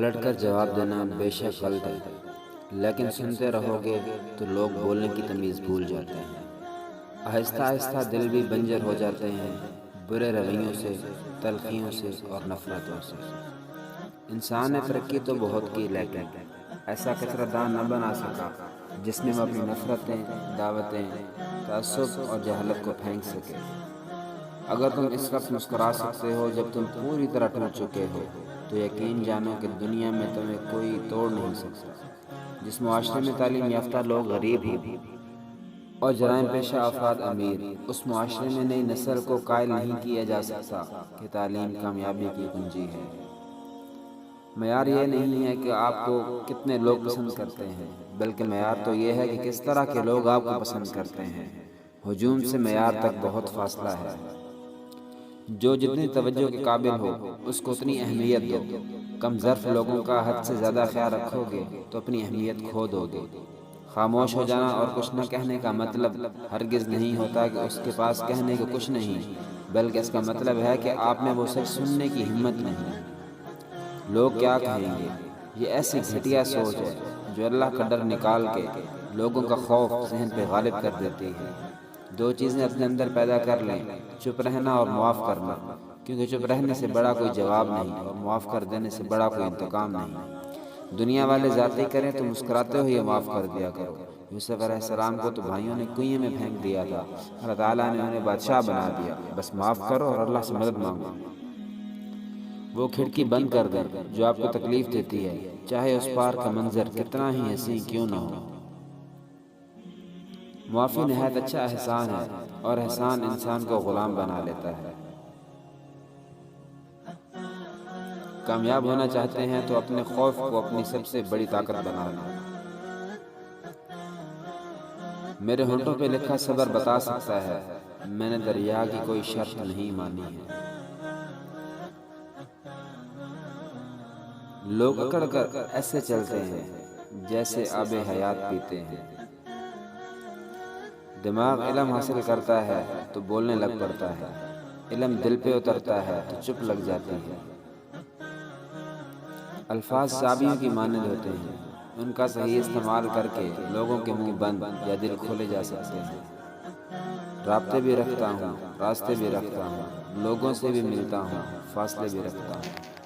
پلٹ کر جواب دینا بے شک غلط ہے، لیکن سنتے رہو گے تو لوگ بولنے کی تمیز بھول جاتے ہیں۔ آہستہ آہستہ دل بھی بنجر ہو جاتے ہیں، برے رویوں سے، تلخیوں سے اور نفرتوں سے۔ انسان نے ترقی تو بہت کی، لیکن ایسا کچرا دان نہ بنا سکا جس میں وہ اپنی نفرتیں، دعوتیں، تعصب اور جہالت کو پھینک سکے۔ اگر تم اس وقت مسکرا سکتے ہو جب تم پوری طرح ٹوٹ چکے ہو، تو یقین جانو کہ دنیا میں تمہیں کوئی توڑ نہیں سکتا۔ جس معاشرے میں تعلیم یافتہ لوگ غریب ہوں اور جرائم پیشہ افراد امیر، اس معاشرے میں نئی نسل کو قائل نہیں کیا جا سکتا کہ تعلیم کامیابی کی کنجی ہے۔ معیار یہ نہیں ہے کہ آپ کو کتنے لوگ پسند کرتے ہیں، بلکہ معیار تو یہ ہے کہ کس طرح کے لوگ آپ کو پسند کرتے ہیں۔ ہجوم سے معیار تک بہت فاصلہ ہے۔ جو جتنی توجہ کے قابل ہو اس کو اتنی اہمیت دو۔ کم ظرف لوگوں کا حد سے زیادہ خیال رکھو گے تو اپنی اہمیت کھو دو گے۔ خاموش ہو جانا اور کچھ نہ کہنے کا مطلب ہرگز نہیں ہوتا کہ اس کے پاس کہنے کو کچھ نہیں، بلکہ اس کا مطلب ہے کہ آپ میں وہ سچ سننے کی ہمت نہیں۔ لوگ کیا کہیں گے، یہ ایسی گھٹیا سوچ ہے جو اللہ کا ڈر نکال کے لوگوں کا خوف ذہن پہ غالب کر دیتی ہے۔ دو چیزیں اپنے اندر پیدا کر لیں، چپ رہنا اور معاف کرنا، کیونکہ چپ رہنے سے بڑا کوئی جواب نہیں اور معاف کر دینے سے بڑا کوئی انتقام نہیں۔ دنیا والے ذاتی کریں تو مسکراتے ہوئے معاف کر دیا کرو۔ یوسف علیہ السلام کو تو بھائیوں نے کنویں میں پھینک دیا تھا، اللہ تعالیٰ نے انہیں بادشاہ بنا دیا، بس معاف کرو اور اللہ سے مدد مانگو۔ وہ کھڑکی بند کر دیں جو آپ کو تکلیف دیتی ہے، چاہے اس پار کا منظر کتنا ہی حسین کیوں نہ ہو۔ معافی نہایت اچھا احسان ہے، اور احسان انسان کو غلام بنا لیتا ہے۔ کامیاب ہونا چاہتے ہیں تو اپنے خوف کو اپنی سب سے بڑی طاقت بنا لیں۔ میرے ہونٹوں پہ لکھا صبر بتا سکتا ہے، میں نے دریا کی کوئی شرط نہیں مانی ہے۔ لوگ اکڑ کر ایسے چلتے ہیں جیسے آب حیات پیتے ہیں۔ دماغ علم حاصل کرتا ہے تو بولنے لگ پڑتا ہے، علم دل پہ اترتا ہے تو چپ لگ جاتی ہے۔ الفاظ چابیوں کی مانند ہوتے ہیں، ان کا صحیح استعمال کر کے لوگوں کے منہ بند یا دل کھولے جا سکتے ہیں۔ رابطے بھی رکھتا ہوں، راستے بھی رکھتا ہوں، لوگوں سے بھی ملتا ہوں، فاصلے بھی رکھتا ہوں۔